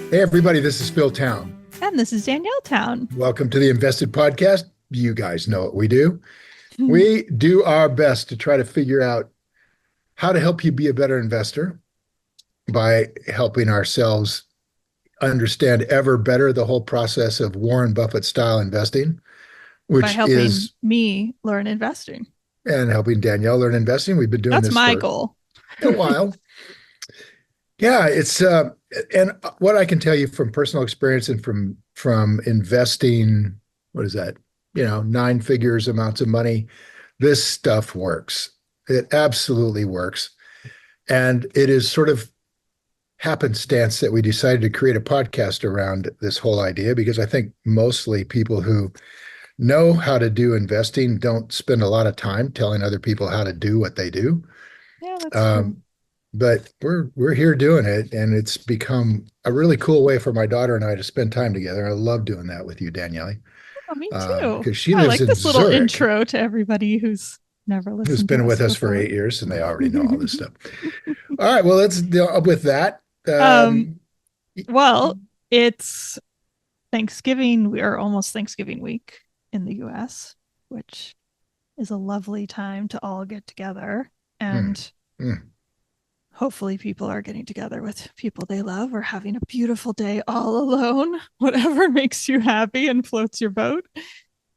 Hey, everybody, this is Phil Town. And this is Danielle Town. Welcome to the InvestED podcast. You guys know what we do. Hmm. We do our best to try to figure out how to help you be a better investor by helping ourselves understand ever better the whole process of Warren Buffett style investing, By which helping is, me learn investing. and helping Danielle learn investing. We've been doing That's this my for goal. a while. Yeah, and what I can tell you from personal experience and from investing, what is that? Nine figures amounts of money. This stuff works. It absolutely works. And it is sort of happenstance that we decided to create a podcast around this whole idea because I think mostly people who know how to do investing don't spend a lot of time telling other people how to do what they do. Yeah, that's true. Um, but we're here doing it, and it's become a really cool way for my daughter and I to spend time together. I love doing that with you, Danielle, Oh, me too. because she I lives like in this little Zurich, intro to everybody who's never who's listened to been us with us for before. 8 years, and they already know all this stuff. All right, well, let's deal with that. um, well, it's Thanksgiving. We are almost Thanksgiving week in the US, which is a lovely time to all get together. mm, And mm. hopefully people are getting together with people they love or having a beautiful day all alone, whatever makes you happy and floats your boat.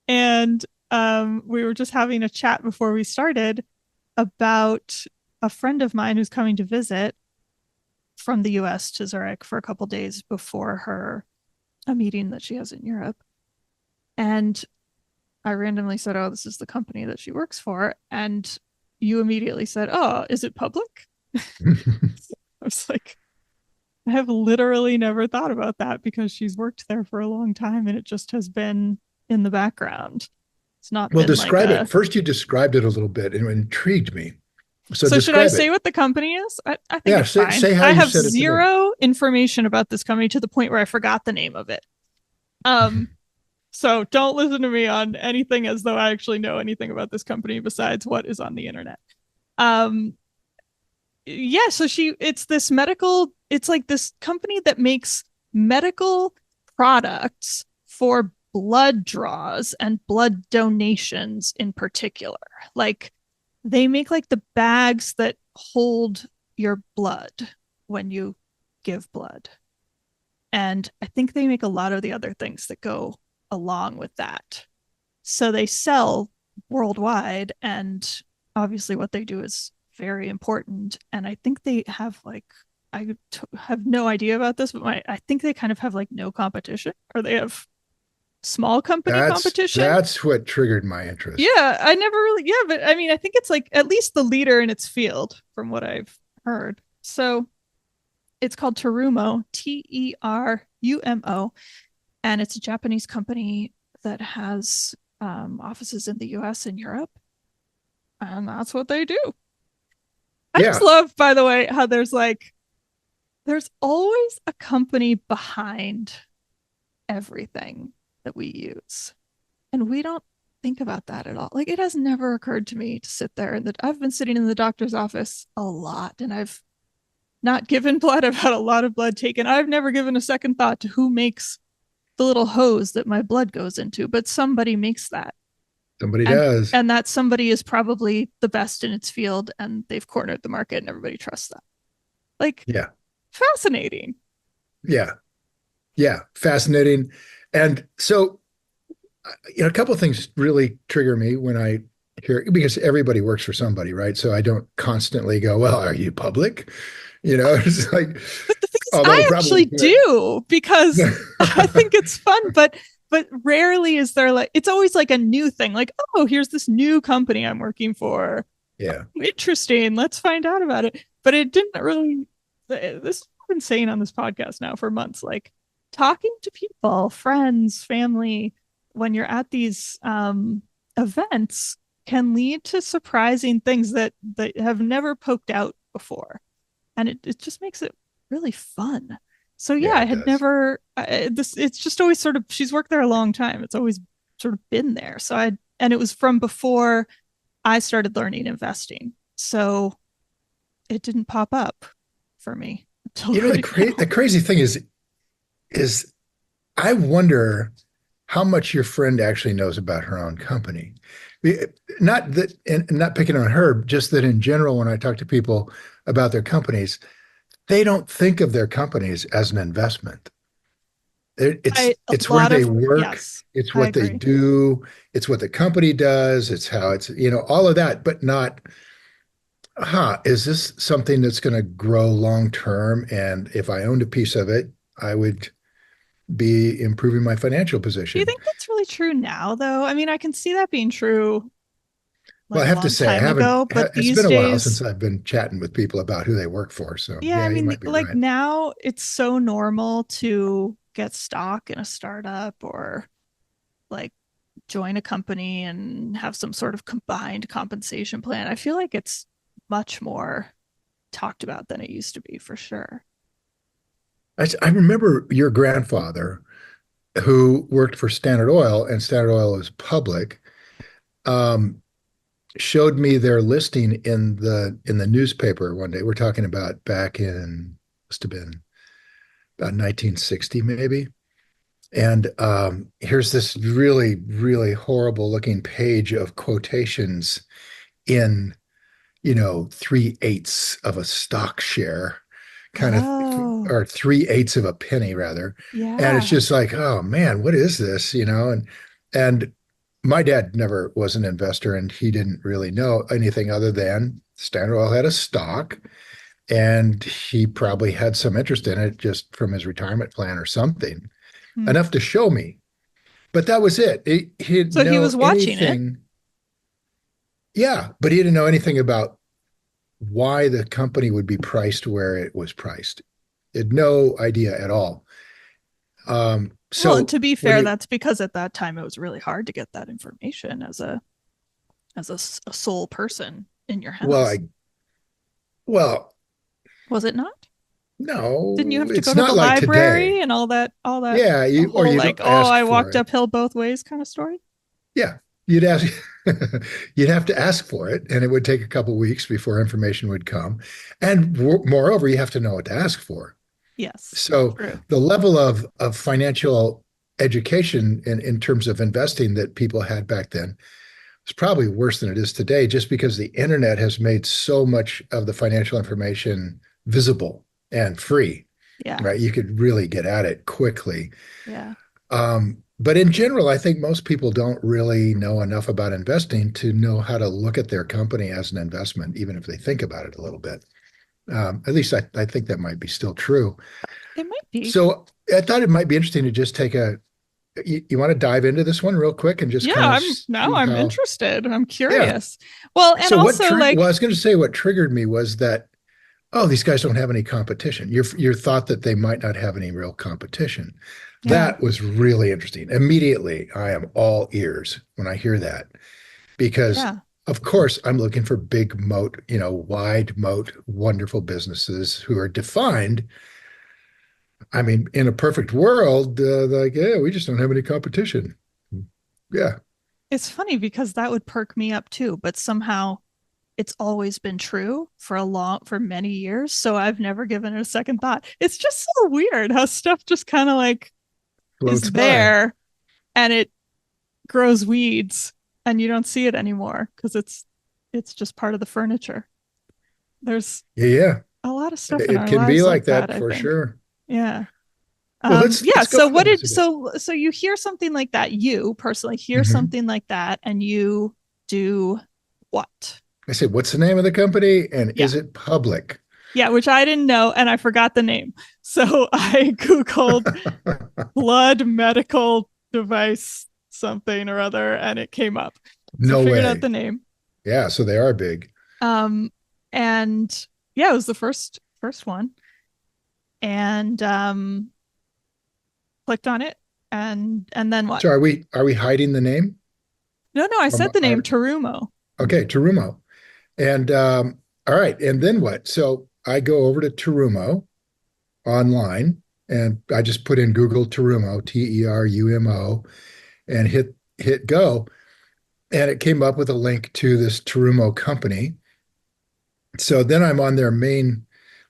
And we were just having a chat before we started about a friend of mine who's coming to visit from the US to Zurich for a couple days before her a meeting that she has in Europe. And I randomly said, "Oh, this is the company that she works for." And you immediately said, "Oh, is it public?" I was like, I have literally never thought about that because she's worked there for a long time and it just has been in the background. It's not Well, been like describe it. a. First, you described it a little bit, and it intrigued me. So So, should I describe say it. what the company is? I think Yeah, it's say, fine. say how I you have said it to me. zero information about this company to the point where I forgot the name of it. Um, so don't listen to me on anything as though I actually know anything about this company besides what is on the internet. Um, yeah, so it's like this company that makes medical products for blood draws and blood donations in particular. Like they make like the bags that hold your blood when you give blood. And I think they make a lot of the other things that go along with that. So they sell worldwide, and obviously what they do is very important. And I think they have like have no idea about this, but I think they kind of have like no competition, or they have small company competition. That's what triggered my interest. Yeah, I never really, yeah, but I mean, I think it's like at least the leader in its field from what I've heard. So it's called Terumo, Terumo, and it's a Japanese company that has offices in the US and Europe, and that's what they do. I just Yeah, love, by the way, how there's always a company behind everything that we use, and we don't think about that at all. Like it has never occurred to me to sit there and that I've been sitting in the doctor's office a lot, and I've not given blood. I've had a lot of blood taken. I've never given a second thought to who makes the little hose that my blood goes into, but somebody makes that. somebody And does. and that somebody is probably the best in its field and they've cornered the market and everybody trusts that. Like Yeah, fascinating. yeah, yeah. Fascinating. And so, a couple of things really trigger me when I hear because everybody works for somebody, right? So I don't constantly go, "Well, are you public?" It's like, But the thing is although I probably actually do because good. I think it's fun, but rarely is there like it's always like a new thing. Like, oh, here's this new company I'm working for. Yeah, Interesting. Let's find out about it. But it didn't really this I've been saying on this podcast now for months, like talking to people, friends, family, when you're at these events can lead to surprising things that have never poked out before. And it just makes it really fun. So yeah, yeah, I it had does. never this it's just always sort of she's worked there a long time. It's always sort of been there. So I and it was from before I started learning investing. So it didn't pop up for me until The right now. crazy thing is is I wonder how much your friend actually knows about her own company. Not that, and not picking on her, just that in general, when I talk to people about their companies, they don't think of their companies as an investment. I a It's where lot they of work, yes, it's I what they agree. do, it's what the company does, it's how it's, all of that, but not, is this something that's going to grow long term? And if I owned a piece of it, I would be improving my financial Do you position. think that's really true now, though? I mean, I can see that being true Well, like I a have to long say, time ago, but it's been these a while since days, I've been chatting with people about who they work for. So, yeah, I yeah, you mean, might be like right. now it's so normal to get stock in a startup or like join a company and have some sort of combined compensation plan. I feel like it's much more talked about than it used to be for sure. I remember your grandfather who worked for Standard Oil, and Standard Oil is public, um, showed me their listing in the newspaper one day. We're talking about back in must have been about 1960 maybe. And here's this really, really horrible looking page of quotations in, 3/8 of a stock share, kind of, Oh, or 3/8 of a penny rather. And it's yeah. just like, oh man, what is this? And my dad never was an investor and he didn't really know anything other than Standard Oil had a stock and he probably had some interest in it just from his retirement plan or something, Hmm. enough to show me. But that was it. He didn't So he know was watching it. anything. Yeah, but he didn't know anything about why the company would be priced where it was priced. He had no idea at all. Well, and So to be when fair, you, that's because at that time it was really hard to get that information a sole person in your well, house. well, Was it not? Didn't you no, have to go it's to the not like library today. and all that Yeah, a or whole you like, don't oh, ask I for walked it. uphill both ways kind of story? Yeah, you'd ask, you'd have to ask for it, and it would take a couple weeks before information would come. And moreover, you have to know what to ask for. Yes. So True. the level of financial education in terms of investing that people had back then was probably worse than it is today, just because the internet has made so much of the financial information visible and free, Yeah. right? You could really get at it quickly. Yeah. But in general, I think most people don't really know enough about investing to know how to look at their company as an investment, even if they think about it a little bit. At least I think that might be still true. It might be. So I thought it might be interesting to just take you want to dive into this one real quick and just Yeah, kind of I'm see how, interested. I'm yeah. curious. Well, and So also well, I like, was going to say what triggered me was that, oh, these guys don't have any competition. Your thought that they might not have any real competition. yeah, That was really interesting. Immediately, I am all ears when I hear that because yeah. of course I'm looking for big moat, wide moat, wonderful businesses who are defined. I mean, in a perfect world, like, yeah, we just don't have any competition. Yeah. It's funny because that would perk me up too, but somehow it's always been true for many years, so I've never given it a second thought. It's just so weird how stuff just kind of like is Floats by. there and it grows weeds and you don't see it anymore because it's just part of the furniture. There's Yeah, yeah. a lot of stuff in It our can be lives like like that, that I for think. sure. Yeah. Well, Yeah, let's go so into what this did a bit. so you hear something like that, you personally hear Hmm. something like that and you do what? I said, what's the name of the company and Yeah. is it public? Yeah, which I didn't know and I forgot the name. So I Googled blood medical device something or other and it came up. So No figured out way. the name. Yeah, so they are big. Um and yeah, it was the first one. And clicked on it and then what? So are we hiding the name? No, no, I From said the name our, Terumo. okay, Terumo. And all right, and then what? So I go over to Terumo online and I just put in Google Terumo, Terumo, and hit go. And it came up with a link to this Terumo company. So then I'm on their main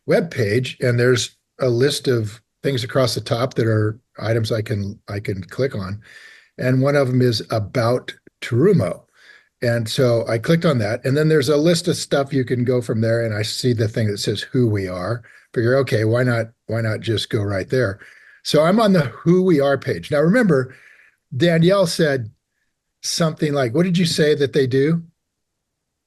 web page, and there's a list of things across the top that are items I can click on, and one of them is about Terumo. And so I clicked on that, and then there's a list of stuff you can go from there. And I see the thing that says who we are. Figure, okay, why not just go right there? So I'm on the who we are page. Now remember, Danielle said something like, what did you say that they do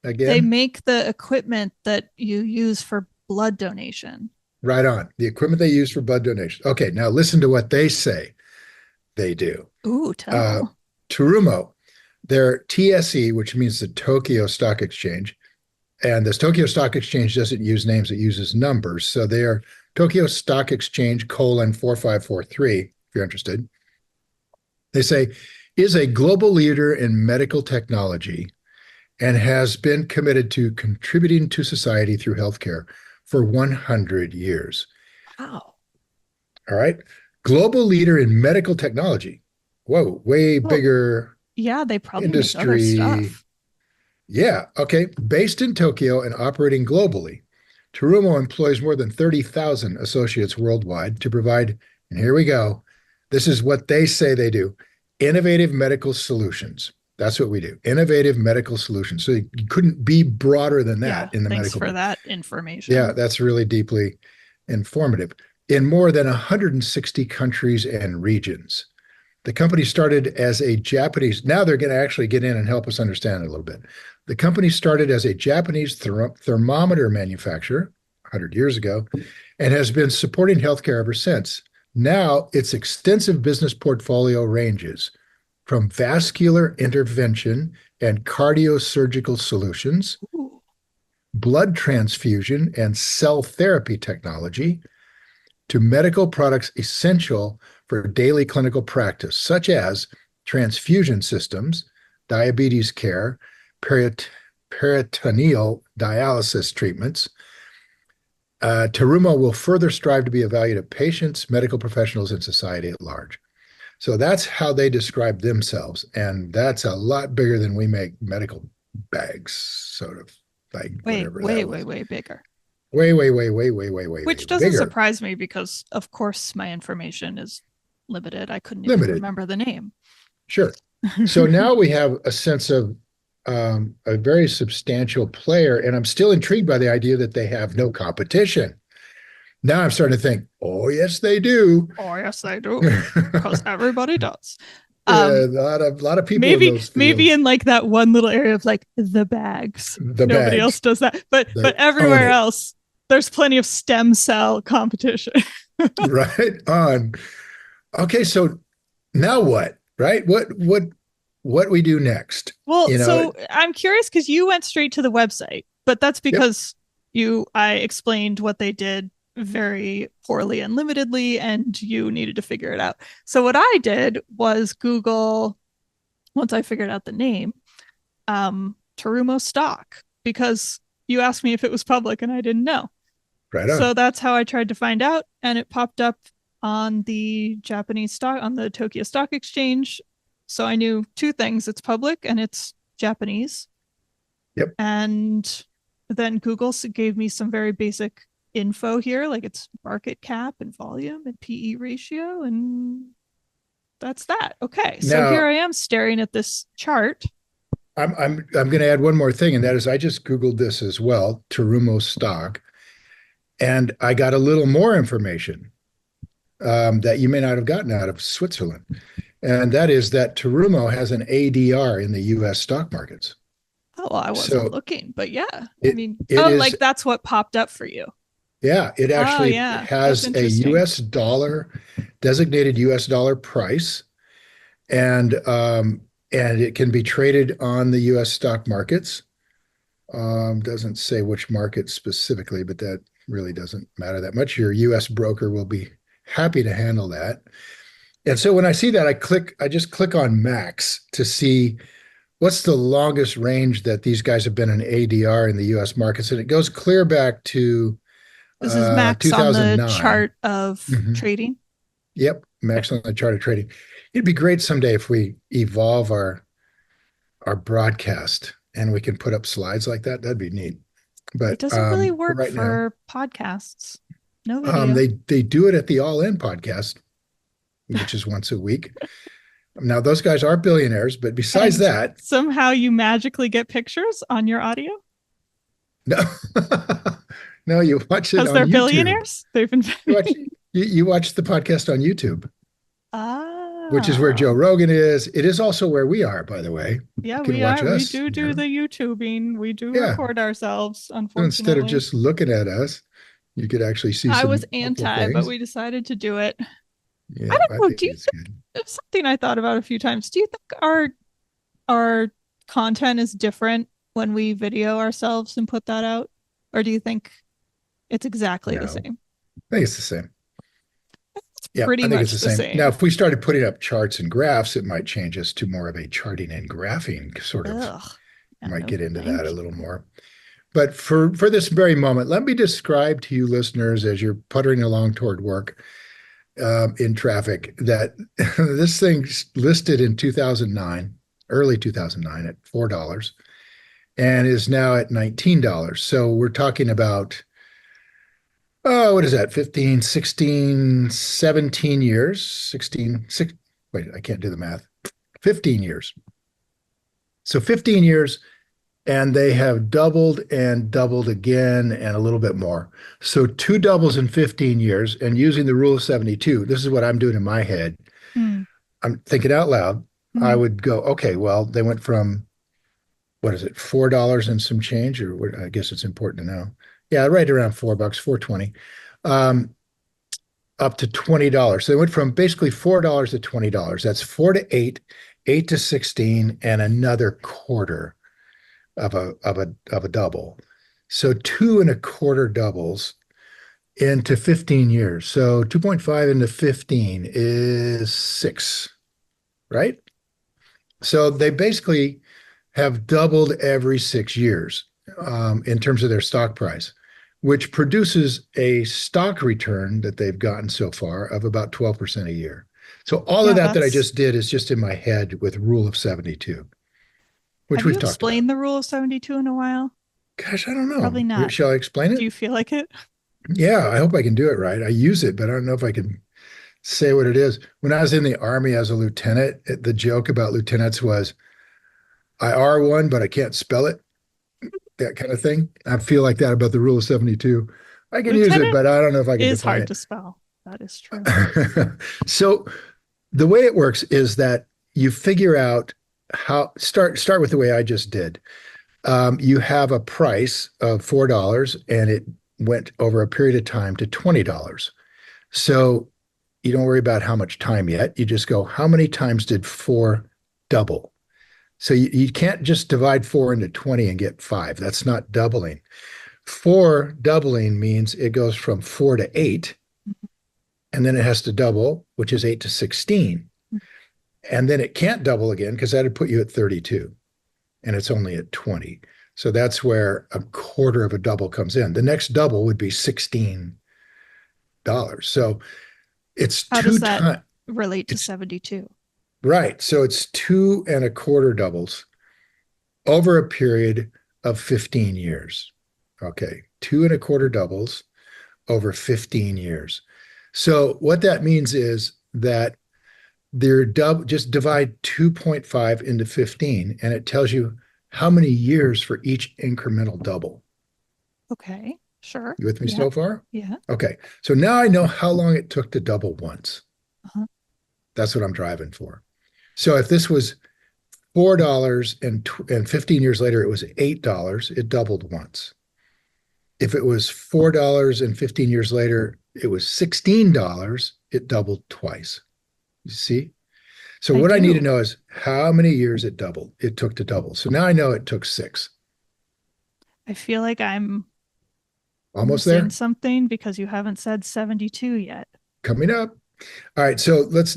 They again? make the equipment that you use for blood donation. Right on. The equipment they use for blood donation. Okay, now listen to what they say they do. Ooh, Uh, tell. Terumo, they're TSE, which means the Tokyo Stock Exchange. And this Tokyo Stock Exchange doesn't use names, it uses numbers. So they are Tokyo Stock Exchange colon 4543, if you're interested. They say, is a global leader in medical technology and has been committed to contributing to society through healthcare for 100 years. Wow. All right. Global leader in medical technology. Whoa, way Well, bigger yeah, they probably make other industry. stuff. Yeah. Okay. Based in Tokyo and operating globally, Terumo employs more than 30,000 associates worldwide to provide, and here we go. This is what they say they do, innovative medical solutions. That's what we do, innovative medical solutions. So you couldn't be broader than Yeah, that in the thanks medical. for that Yeah, information. that's really deeply informative. In more than 160 countries and regions. The company started as a Japanese, now they're going to actually get in and help us understand it a little bit. The company started as a Japanese thermometer manufacturer 100 years ago and has been supporting healthcare ever since. Now, its extensive business portfolio ranges from vascular intervention and cardiosurgical solutions, Ooh. blood transfusion and cell therapy technology, to medical products essential for daily clinical practice, such as transfusion systems, diabetes care, peritoneal dialysis treatments. Terumo will further strive to be a value to patients, medical professionals, and society at large. So that's how they describe themselves. And that's a lot bigger than we make medical bags, sort of like Way, whatever way, that way, was. way bigger. Way, way, way, way, way, way, way, way Which doesn't bigger, surprise me because, of course, my information is limited. I couldn't even limited. remember the name. Sure. So now we have a sense of a very substantial player, and I'm still intrigued by the idea that they have no competition. Now I'm starting to think, oh yes, they do. Oh, yes, they do. Because everybody does. Yeah, Um, a lot of people in maybe those maybe fields. in like that one little area of like the bags. The Nobody else bags, does that. But they own everywhere it, else, there's plenty of stem cell competition. right on. Okay, so now what? Right? What we do next? Well, You know? so I'm curious because you went straight to the website, but that's Yep. because I explained what they did very poorly and limitedly, and you needed to figure it out. So what I did was Google, once I figured out the name, Terumo stock, because you asked me if it was public and I didn't know. Right So on. that's how I tried to find out, and it popped up on the Japanese stock on the Tokyo Stock Exchange. So I knew two things: it's public and it's Japanese. Yep. And then Google gave me some very basic info here, like its market cap and volume and PE ratio, and that's that. Okay, so here Now I am staring at this chart. I'm going to add one more thing, and that is I just Googled this as well, Terumo stock, and I got a little more information that you may not have gotten out of Switzerland, and that is that Terumo has an ADR in the U.S. stock markets. Oh, well, I wasn't So looking, but yeah, I it mean, it oh, is like that's what popped up for you. yeah, it Oh, actually yeah, that's has a interesting. U.S. dollar designated U.S. dollar price, and it can be traded on the U.S. stock markets. Doesn't say which market specifically, but that really doesn't matter that much. Your US broker will be happy to handle that. And so when I see that, I just click on max to see what's the longest range that these guys have been in ADR in the US markets. And it goes clear back to This is Max on the 2009. chart of Mhm. trading. Yep, Okay. max on the chart of trading. It'd be great someday if we evolve our broadcast and we can put up slides like that. That'd be neat. It But doesn't really for work right now, for podcasts. No video. They do it at the All In podcast, which is once a week. Now those guys are billionaires, but besides And that, somehow you magically get pictures on your audio no, no, you watch it because on they're YouTube. billionaires. They've been. You watch the podcast on YouTube, which is where Joe Ah, Rogan is. It is also where we are, by the way. yeah, You can we watch are. We us do the there. YouTubing. We do Yeah. record ourselves, So instead of unfortunately. just looking at us, you could actually see I was some helpful anti, but things. we decided to do it. I Yeah, don't I know. think Do you it's think good. it's something I thought about a few times? Do you think our content is different when we video ourselves and put that out? Or do you think it's exactly the No, same? I think it's the same. It's Yeah, I pretty think it's much the the same. Now, same. if we started putting up charts and graphs, it might change us to more of a charting and graphing sort of, Ugh. Yeah, might no, get into that thank a you. little more. But for this very moment, let me describe to you listeners as you're puttering along toward work in traffic that this thing's listed in 2009, early 2009 at $4 and is now at $19. So we're talking about, oh, what is that? 15, 16, 17 years, 16, six, wait, I can't do the math. 15 years. So 15 years, and they have doubled and doubled again and a little bit more. So two doubles in 15 years, and using the rule of 72, this is what I'm doing in my head. Hmm. I'm thinking out loud. I Hmm. would go, okay, well, they went from, what is it, $4 and some change, or what, I guess it's important to know. Yeah, right around $4, 420, um, up to $20. So they went from basically $4 to $20. That's 4 to 8, 8 to 16, and another quarter of a double. So two and a quarter doubles into 15 years. So 2.5 into 15 is 6, right? So they basically have doubled every 6 years in terms of their stock price, which produces a stock return that they've gotten so far of about 12% a year. So all of Yeah, that I that's. just did is just in my head with rule of 72, which Have you we've talked about. explained the rule of 72 in a while? Gosh, I don't Probably know. not. Shall I explain Do it? you feel like it? Yeah, I hope I can do it right. I use it, but I don't know if I can say what it is. When I was in the Army as a lieutenant, the joke about lieutenants was, I are one, but I can't spell it, that kind of thing. I feel like that about the rule of 72. I can use it, Lieutenant but I don't know if I can is define hard it. to spell. That is true. So the way it works is that you figure out how, start with the way I just did. You have a price of $4 and it went over a period of time to $20. So you don't worry about how much time yet. You just go, how many times did four double? So you can't just divide four into 20 and get five. That's not doubling. Four doubling means it goes from 4 to 8, and then it has to double, which is 8 to 16. And then it can't double again because that'd put you at 32, and it's only at 20. So that's where a quarter of a double comes in. The next double would be $16. So it's How does two that times. relate to It's 72? right. So it's two and a quarter doubles over a period of 15 years. Okay. Two and a quarter doubles over 15 years. So what that means is that they're just divide 2.5 into 15, and it tells you how many years for each incremental double. Okay, sure. You with me Yeah, so far? yeah. Okay. So now I know how long it took to double once. Uh-huh. That's what I'm driving for. So if this was $4 and 15 years later it was $8, it doubled once. If it was $4 and 15 years later it was $16, it doubled twice. You see? So I what I need to do. know is how many years it took to double. So now I know it took 6. I feel like I'm Almost missing there. something because you haven't said 72 yet. Coming up. All right, so let's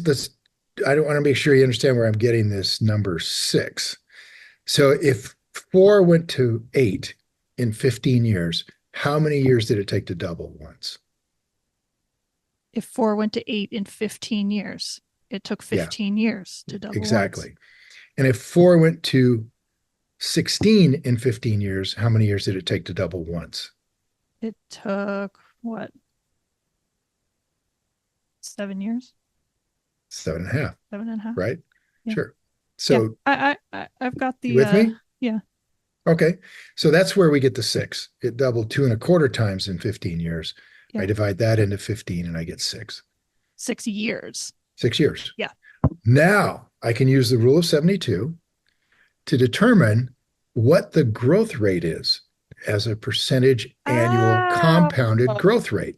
I don't want to make sure you understand where I'm getting this number 6. So if 4 went to 8 in 15 years, how many years did it take to double once? If 4 went to 8 in 15 years, it took Yeah, 15 years to double once. exactly. And if 4 went to 16 in 15 years, how many years did it take to double once? It took what? 7 years, 7.5, 7.5. right? Yeah. Sure. Yeah. So I've got you the with me? yeah. Okay. So that's where we get the six. It doubled 2.25 times in 15 years. I Yeah. divide that into 15 and I get six. 6 years. 6 years. Yeah. Now I can use the rule of 72 to determine what the growth rate is as a percentage annual Ah, compounded growth rate.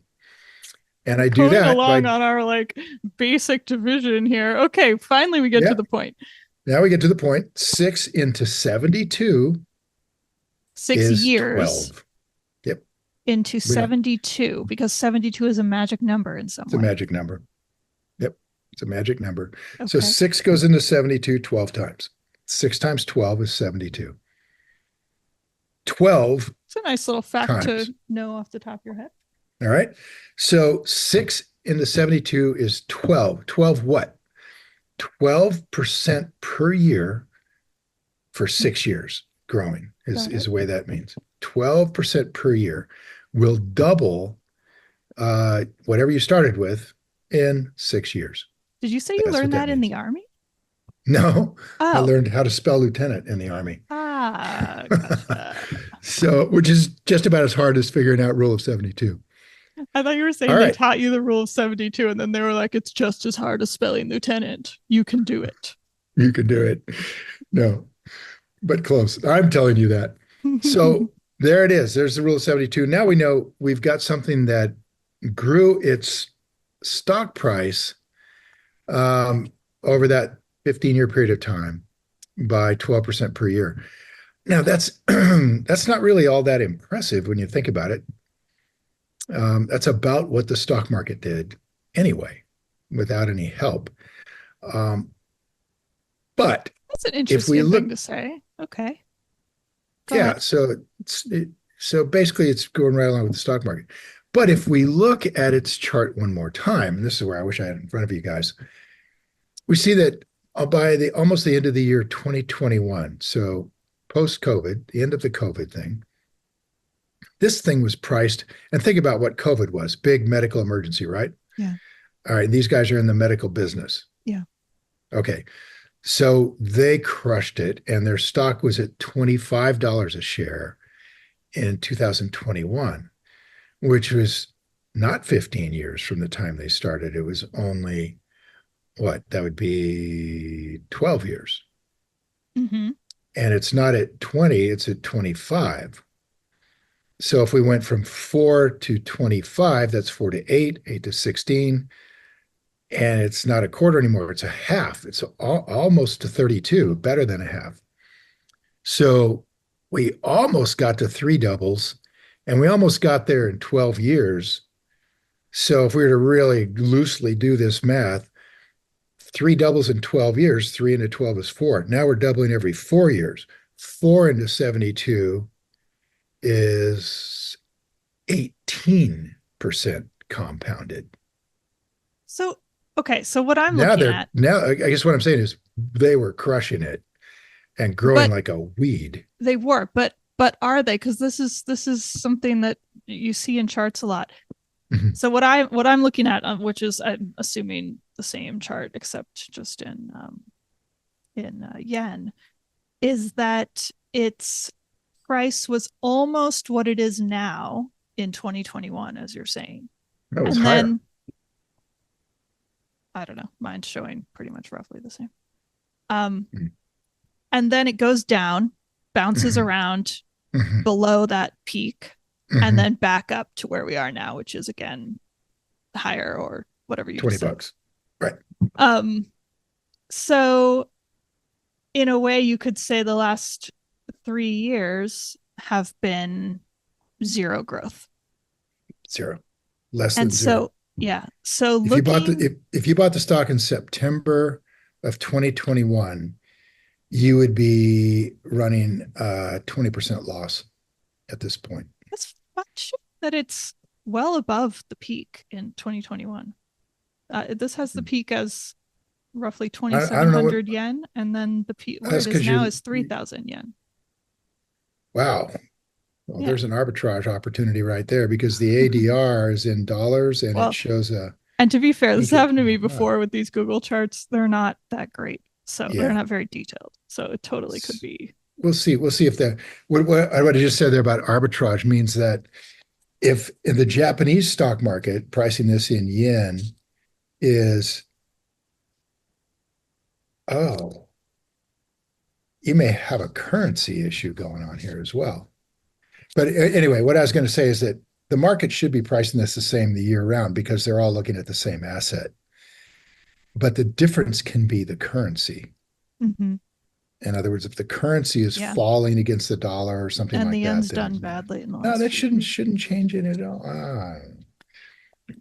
And I do pulling that along by, on our like basic division here. Okay, finally we get to yeah, the point. now we get to the point. 6 into 72 Six is years 12. Yep. into We know 72 because 72 is a magic number in some it's a way. magic number. Yep. It's a magic number. So Okay. 6 goes into 72 12 times. 6 times 12 is 72. 12 It's a nice little fact to times. know off the top of your head. All right. So 6 into 72 is 12. 12 what? 12% per year for 6 years growing Got is it. the way that means. 12% per year will double whatever you started with in 6 years. Did you say you That's what learned that that in means. the Army? No, I Oh, learned how to spell lieutenant in the Army. gotcha. So, which is just about as hard as figuring out rule of 72. I thought you were All saying they right, taught you the rule of 72 and then they were like, it's just as hard as spelling lieutenant. You can do it. you can do it. No, but close. I'm telling you that. So there it is. There's the rule of 72. Now we know we've got something that grew its stock price over that 15-year period of time by 12% per year. Now that's that's not really all that impressive when you think about it. That's about what the stock market did anyway, without any help. Um, but That's an if we interesting thing look, to say. Okay, go yeah, ahead. so basically it's going right along with the stock market. But if we look at its chart one more time, and this is where I wish I had it in front of you guys, we see that by the almost the end of the year 2021, so post COVID, the end of the COVID thing, this thing was priced. And think about what COVID was: big medical emergency, right? Yeah. All right, these guys are in the medical business. Yeah. Okay, so they crushed it, and their stock was at $25 a share in 2021, which was not 15 years from the time they started. It was only what? That would be 12 years. Mm-hmm. And it's not at 20, it's at 25. So if we went from 4 to 25, that's 4 to 8, 8 to 16, and it's not a quarter anymore, it's a half. It's almost to 32, better than a half. So we almost got to three doubles, and we almost got there in 12 years. So if we were to really loosely do this math, three doubles in 12 years, 3 into 12 is 4. Now we're doubling every 4 years. 4 into 72 is 18% compounded. So, okay, so what I'm Now looking they're at, now I guess what I'm saying is they were crushing it and growing but like a weed. they were, but are they? Because this is something that you see in charts a lot. Mhm. So what I'm looking at, which is I'm assuming the same chart except just in yen, is that its price was almost what it is now in 2021, as you're saying, That was and higher. then I don't know, mine's showing pretty much roughly the same. Um, Mhm. and then it goes down, bounces Mhm. around Mhm. below that peak, and Mhm. then back up to where we are now, which is again higher or whatever you 20 just said. bucks. Right. Um, so in a way, you could say the last 3 years have been zero growth. Zero. Less And than zero. so, yeah. So If you bought the looking, if you bought the stock in September of 2021, you would be running 20% loss at this point. that's much that it's well above the peak in 2021. This has the peak as roughly I don't know what 2,700 yen, and then the peak where that's it is because now is 3,000 yen. wow. Well, Yeah. there's an arbitrage opportunity right there because the ADR is in dollars and it Well, shows a And to be fair, this Make it happened to me wow. before with these Google charts. They're not that great. So they're Yeah. not very detailed. So it totally could be. We'll see. We'll see if the what I just said there about arbitrage means that if in the Japanese stock market, pricing this in yen is, oh, you may have a currency issue going on here as well. But anyway, what I was going to say is that the market should be pricing this the same the year round because they're all looking at the same asset. But the difference can be the currency. Mm-hmm. In other words, if the currency is Yeah. falling against the dollar or something And the like that, yen's then done badly in the no, last that few shouldn't years. shouldn't change it at all.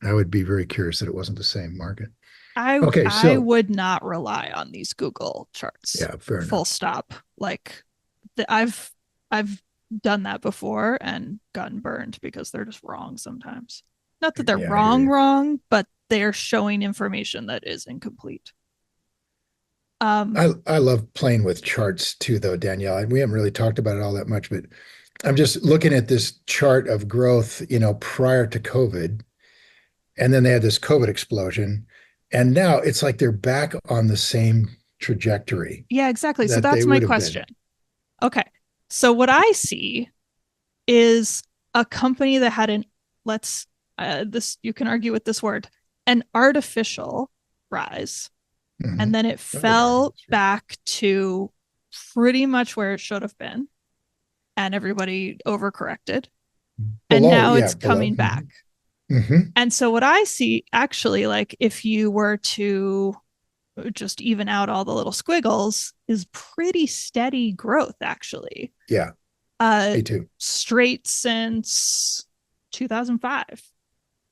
I would be very curious that it wasn't the same market. Okay, I so would not rely on these Google charts. yeah, fair Full enough. stop. Like I've done that before and gotten burned because they're just wrong sometimes. Not that they're Yeah, I hear you. wrong, but they're showing information that is incomplete. Um, I love playing with charts too, though, Danielle. And we haven't really talked about it all that much, but I'm just looking at this chart of growth, prior to COVID, and then they had this COVID explosion, and now it's like they're back on the same trajectory yeah, exactly. So that they that's my would have question. been. Okay. So what I see is a company that had an let's this you can argue with this word, an artificial rise, Hmm. and then it I would argue fell that's right. back to pretty much where it should have been, and everybody overcorrected, and Below, now yeah, it's below. coming back. Hmm. And so what I see actually, like if you were to just even out all the little squiggles, is pretty steady growth actually. Yeah, uh me too. Straight since 2005.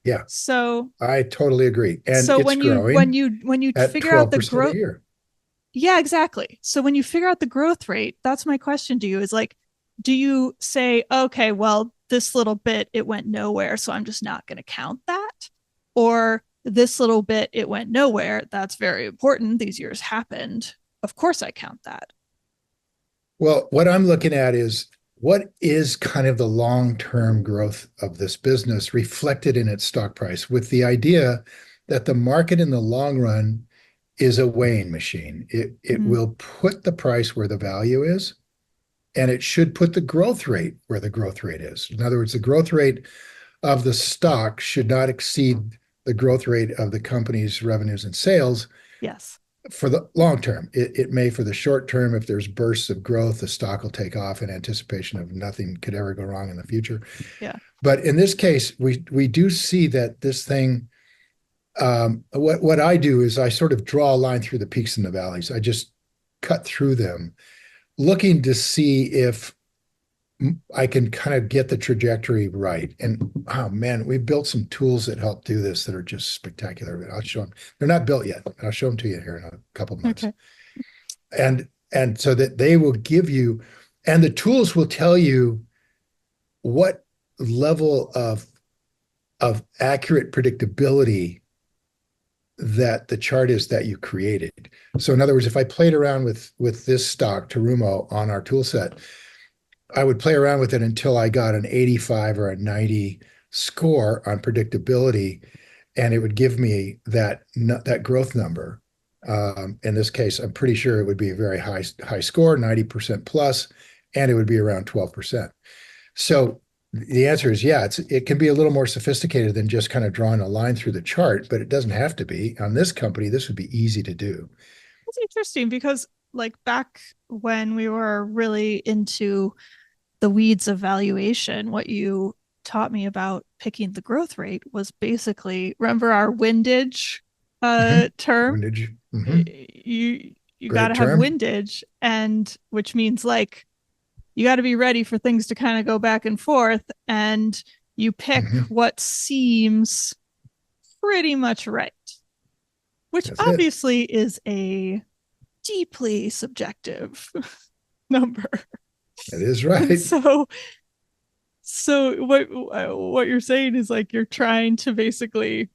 Yeah, So I totally agree. And so it's growing when you at figure out the 12% a growth, year. yeah, exactly. So when you figure out the growth rate, that's my question to you is like, do you say, okay, well, this little bit it went nowhere, so I'm just not going to count that? Or this little bit it went nowhere, that's very important. These years happened. Of course I count that. Well, what I'm looking at is what is kind of the long-term growth of this business reflected in its stock price, with the idea that the market in the long run is a weighing machine. It Mm, will put the price where the value is, and it should put the growth rate where the growth rate is. In other words, the growth rate of the stock should not exceed the growth rate of the company's revenues and sales yes. for the long term. It may for the short term, if there's bursts of growth, the stock will take off in anticipation of nothing could ever go wrong in the future. Yeah. But in this case, we do see that this thing. What I do is I sort of draw a line through the peaks and the valleys. I just cut through them, looking to see if I can kind of get the trajectory right. And oh man, we built some tools that help do this that are just spectacular. I'll show them. They're not built yet. I'll show them to you here in a couple of months. Okay. And so that they will give you, and the tools will tell you what level of accurate predictability that the chart is that you created. So in other words, if I played around with this stock Terumo on our tool set, I would play around with it until I got an 85 or a 90 score on predictability, and it would give me that growth number. In this case, I'm pretty sure it would be a very high score, 90% plus, and it would be around 12%. So the answer is yeah, it can be a little more sophisticated than just kind of drawing a line through the chart, but it doesn't have to be. On this company, this would be easy to do. It's interesting because like back when we were really into the weeds of valuation, what you taught me about picking the growth rate was basically remember our windage Mm-hmm. term. Windage. Mm-hmm. You got Great to have term. windage, and which means like you got to be ready for things to kind of go back and forth, and you pick Mm-hmm. what seems pretty much right, which That's it. obviously is a deeply subjective number. It is right. So what you're saying is like you're trying to basically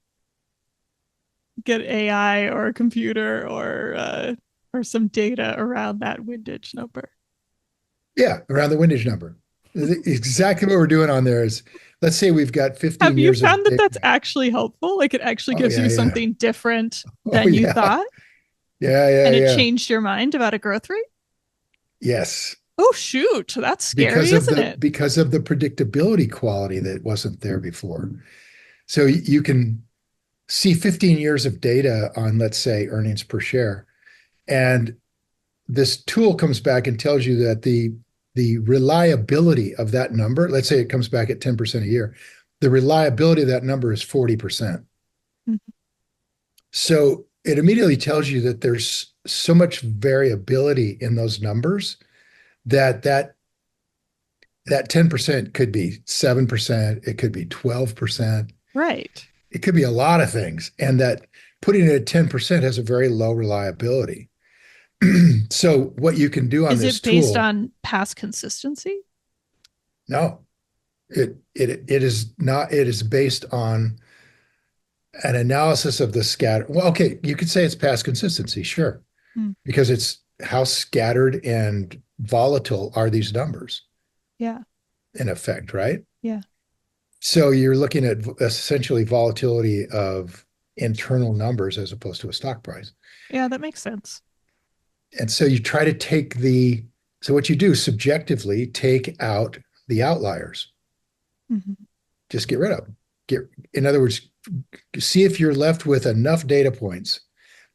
get AI or a computer or some data around that windage number. Yeah, around the windage number. Exactly what we're doing on there is, let's say we've got Have 15 you years of found that data. that's actually helpful? Like it actually Oh gives you yeah, yeah. something different Oh than you yeah. thought, Yeah, yeah, and it yeah. changed your mind about a growth rate? Yes. Oh, shoot. That's scary, isn't it? Because of the predictability quality that wasn't there before. So you can see 15 years of data on, let's say, earnings per share, and this tool comes back and tells you that the reliability of that number, let's say it comes back at 10% a year, the reliability of that number is 40%. Mhm. So it immediately tells you that there's so much variability in those numbers that that 10% could be 7%, it could be 12%, Right. it could be a lot of things, and that putting it at 10% has a very low reliability. So what you can do on Is this it based tool, on past consistency? no, it is not, it is based on an analysis of the scatter. Well, okay, you could say it's past consistency, sure, Hmm. because it's how scattered and volatile are these numbers Yeah. in effect, right? Yeah. So you're looking at essentially volatility of internal numbers as opposed to a stock price. Yeah, that makes sense. And so you try to take the, so what you do subjectively, take out the outliers, Hmm. just get rid of them. Get, in other words, see if you're left with enough data points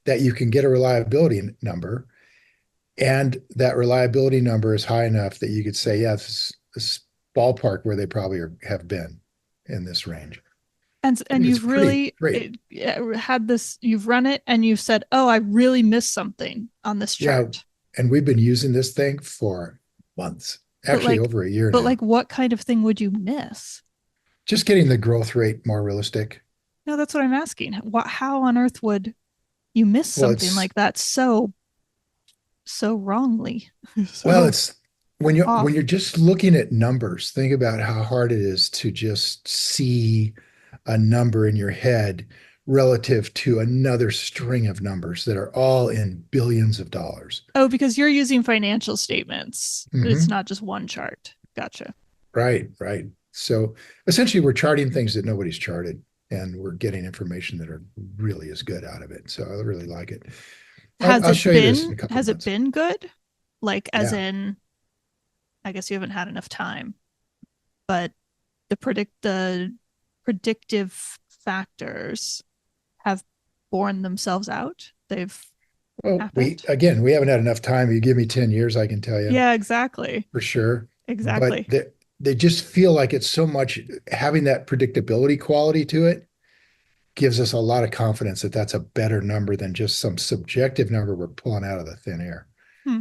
that you can get a reliability number, and that reliability number is high enough that you could say, yeah, this ballpark where they probably have been in this range. I And think it's you've pretty really great. had this, you've run it and you've said, oh, I really missed something on this Yeah, chart. and we've been using this thing for months, But actually like, over a year but now. like, what kind of thing would you miss? Just getting the growth rate more realistic. No, that's what I'm asking. How on earth would you miss Well, something like that so wrongly, so it's when off? you're just looking at numbers, think about how hard it is to just see a number in your head relative to another string of numbers that are all in billions of dollars. Oh, because you're using financial statements. It's Hmm. not just one chart. Gotcha. Right, right. So essentially, we're charting things that nobody's charted, and we're getting information that are really is good out of it. So I really like it. I'll show you this in a couple of Has it months. been good? Like as Yeah. in, I guess you haven't had enough time, but the predictive factors have borne themselves out. They've Well, happened. we haven't had enough time. You give me 10 years, I can tell you Yeah, exactly. for sure. But Exactly. they just feel like it's so much having that predictability quality to it gives us a lot of confidence that that's a better number than just some subjective number we're pulling out of the thin air. Hmm.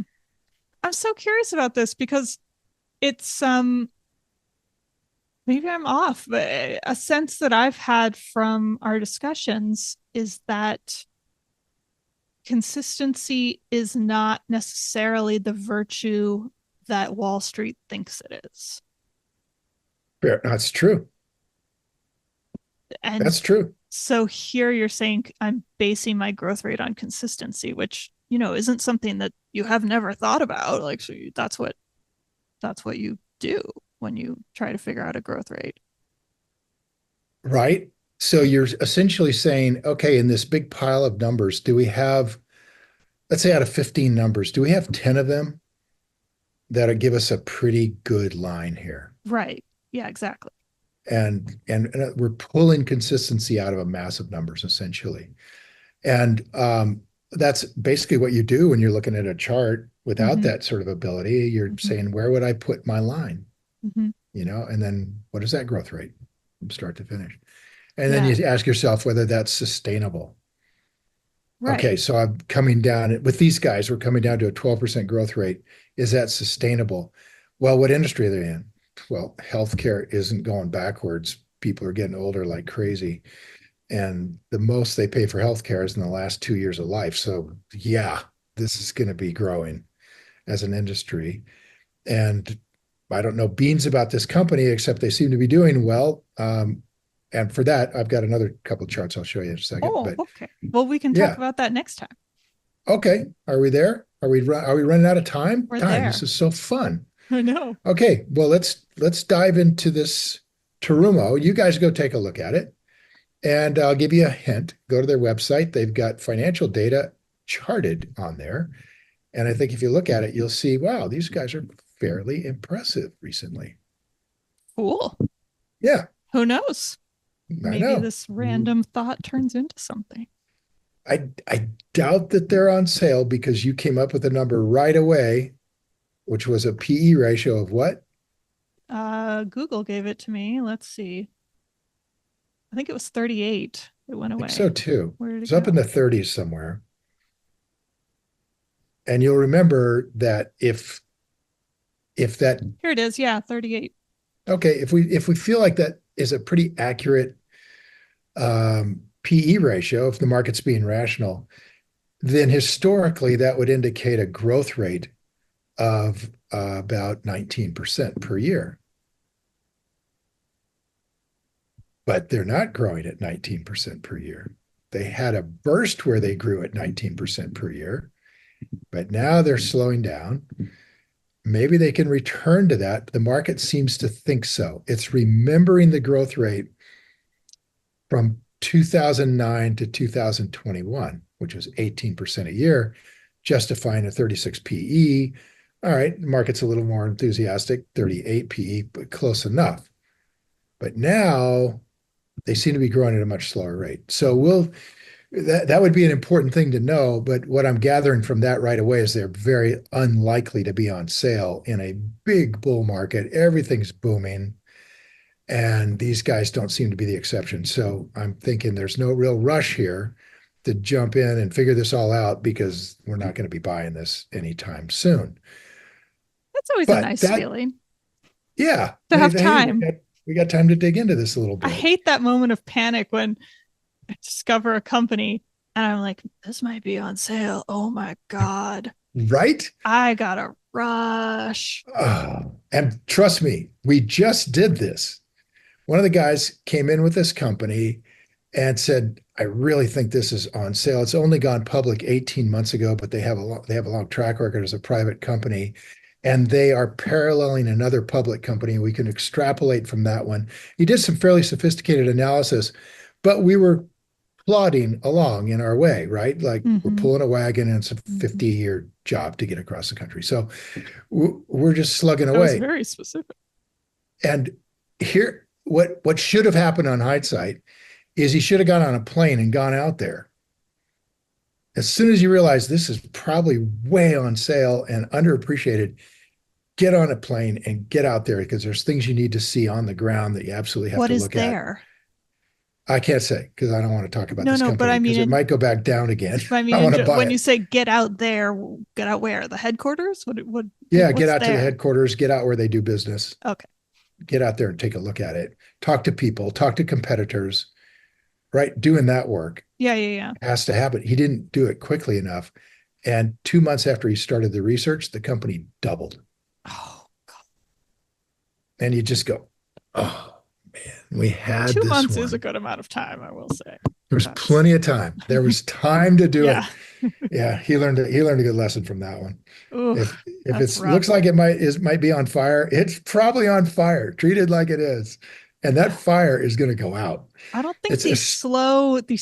I'm so curious about this because it's maybe I'm off, but a sense that I've had from our discussions is that consistency is not necessarily the virtue that Wall Street thinks it is. Fair. That's true. And That's true. so here you're saying I'm basing my growth rate on consistency, which, isn't something that you have never thought about. Like, so that's what you do when you try to figure out a growth rate. Right. So you're essentially saying, okay, in this big pile of numbers, do we have, let's say out of 15 numbers, do we have 10 of them that'll give us a pretty good line here? Right. Yeah, exactly. And we're pulling consistency out of a mass of numbers essentially. And that's basically what you do when you're looking at a chart without Mm-hmm. that sort of ability. You're Mm-hmm. saying, where would I put my line? Mm-hmm. And then what is that growth rate from start to finish? And then Yeah. you ask yourself whether that's sustainable. Right. Okay, so I'm coming down with these guys, we're coming down to a 12% growth rate. Is that sustainable? Well, what industry are they in? Well, healthcare isn't going backwards. People are getting older like crazy. And the most they pay for healthcare is in the last 2 years of life. So, yeah, this is going to be growing as an industry. And I don't know beans about this company, except they seem to be doing well. And for that, I've got another couple of charts I'll show you in a second. Oh, But okay. Well, we can talk yeah, about that next time. okay. Are we there? Are we running out of time? We're Time. This there. is so fun. I know. Okay, well let's dive into this Terumo. You guys go take a look at it, and I'll give you a hint. Go to their website. They've got financial data charted on there. And I think if you look at it, you'll see, wow, these guys are fairly impressive recently. Cool. Yeah, Who knows? I Maybe know. this random thought turns into something. I doubt that they're on sale because you came up with a number right away, which was a PE ratio of what? Google gave it to me. Let's see. I think it was 38. It went I think so away. too. Where did it It's up in go? the 30s somewhere. And you'll remember that if that Here it is. Yeah, 38. okay, if we feel like that is a pretty accurate PE ratio, if the market's being rational, then historically that would indicate a growth rate of about 19% per year. But they're not growing at 19% per year. They had a burst where they grew at 19% per year, but now they're slowing down. Maybe they can return to that. The market seems to think so. It's remembering the growth rate from 2009 to 2021, which was 18% a year, justifying a 36 PE. All right, the market's a little more enthusiastic, 38 PE, but close enough. But now they seem to be growing at a much slower rate. So that would be an important thing to know. But what I'm gathering from that right away is they're very unlikely to be on sale in a big bull market. Everything's booming. And these guys don't seem to be the exception. So I'm thinking there's no real rush here to jump in and figure this all out because we're not going to be buying this anytime soon. That's always a But nice that, feeling yeah, to have hey, time. we got time to dig into this a little I bit, hate that moment of panic when I discover a company and I'm like, this might be on sale. Oh my God. right? I gotta rush. And trust me, we just did this. One of the guys came in with this company and said, "I really think this is on sale. It's only gone public 18 months ago, but they have a long track record as a private company, and they are paralleling another public company. We can extrapolate from that one." He did some fairly sophisticated analysis, but we were plodding along in our way, right? Like we're Mm-hmm. pulling a wagon and it's a Mm-hmm. 50-year job to get across the country. So we're just slugging That was away. very specific. And here, what should have happened on hindsight is he should have got on a plane and gone out there. As soon as you realize this is probably way on sale and underappreciated, get on a plane and get out there because there's things you need to see on the ground that you absolutely have What to is look at. there? I can't say because I don't want to talk about No, this no, but company because it might go back down again. I want to buy when you it. say get out there, get out where? The headquarters? Yeah, get What's out to the there? headquarters, get out where they do business, Okay. get out there and take a look at it. Talk to people, talk to competitors, right? Doing that work Yeah, yeah, yeah. has to happen. He didn't do it quickly enough. And 2 months after he started the research, the company doubled. Oh God. And you just go, oh man, we had Two this months is a one. good amount of time, I will say. There was That's plenty of time. There was time to do yeah. it. Yeah, he learned a good lesson from that one. If Oof, if that's it's looks rough. like it might be on fire, it's probably on fire. Treat it like it is. And that Yeah. fire is going to go out. I don't think It's a these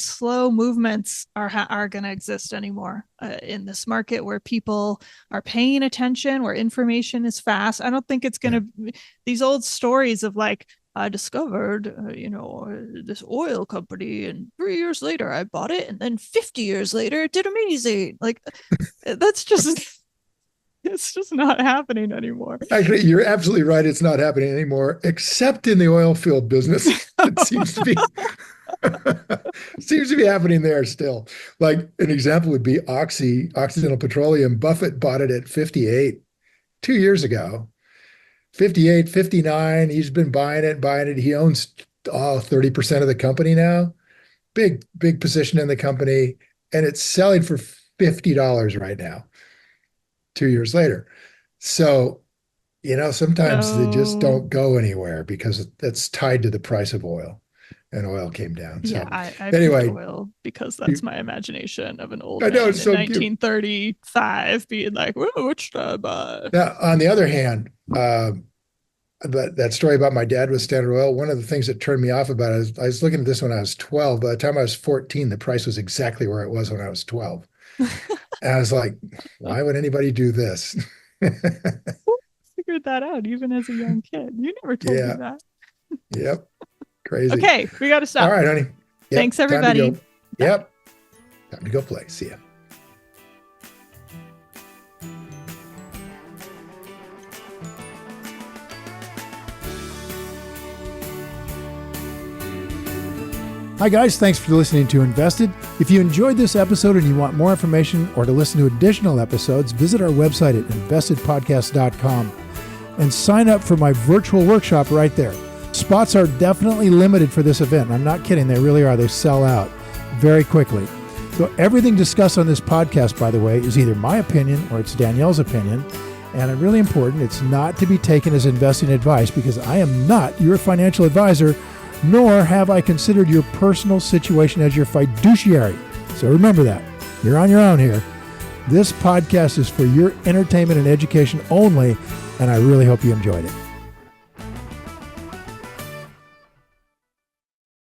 slow movements are going to exist anymore in this market where people are paying attention, where information is fast. I don't think it's going yeah. to these old stories of like I discovered, this oil company, and 3 years later I bought it, and then 50 years later it did amazing. Like that's just it's just not happening anymore. Actually, you're absolutely right. It's not happening anymore, except in the oil field business. It seems to be seems to be happening there still. Like an example would be Occidental Petroleum. Buffett bought it at 58 2 years ago. 58, 59. He's been buying it. He owns 30% of the company now. Big position in the company. And it's selling for $50 right now, 2 years later. So sometimes they just So don't go anywhere because that's tied to the price of oil. and oil came down. Yeah, So I anyway, picked oil because that's my imagination of an old I know man it's in so cute. 1935 being like, "Whoa, what should I buy?" Now, on the other hand, but that story about my dad with Standard Oil, one of the things that turned me off about it is I was looking at this when I was 12. By the time I was 14, the price was exactly where it was when I was 12. And I was like, why would anybody do this? Who figured that out even as a young kid? You never told me Yeah. that. Yep. Crazy. Okay, we got to All stop. right, honey. Thanks, Yep. Time to everybody. go. Yep. Time to go play. See ya. Hi, guys. Thanks for listening to InvestED. If you enjoyed this episode and you want more information or to listen to additional episodes, visit our website at investedpodcast.com and sign up for my virtual workshop right there. Spots are definitely limited for this event. I'm not kidding. They really are. They sell out very quickly. So everything discussed on this podcast, by the way, is either my opinion or it's Danielle's opinion. And really important, it's not to be taken as investing advice because I am not your financial advisor, nor have I considered your personal situation as your fiduciary. So remember that. You're on your own here. This podcast is for your entertainment and education only, and I really hope you enjoyed it.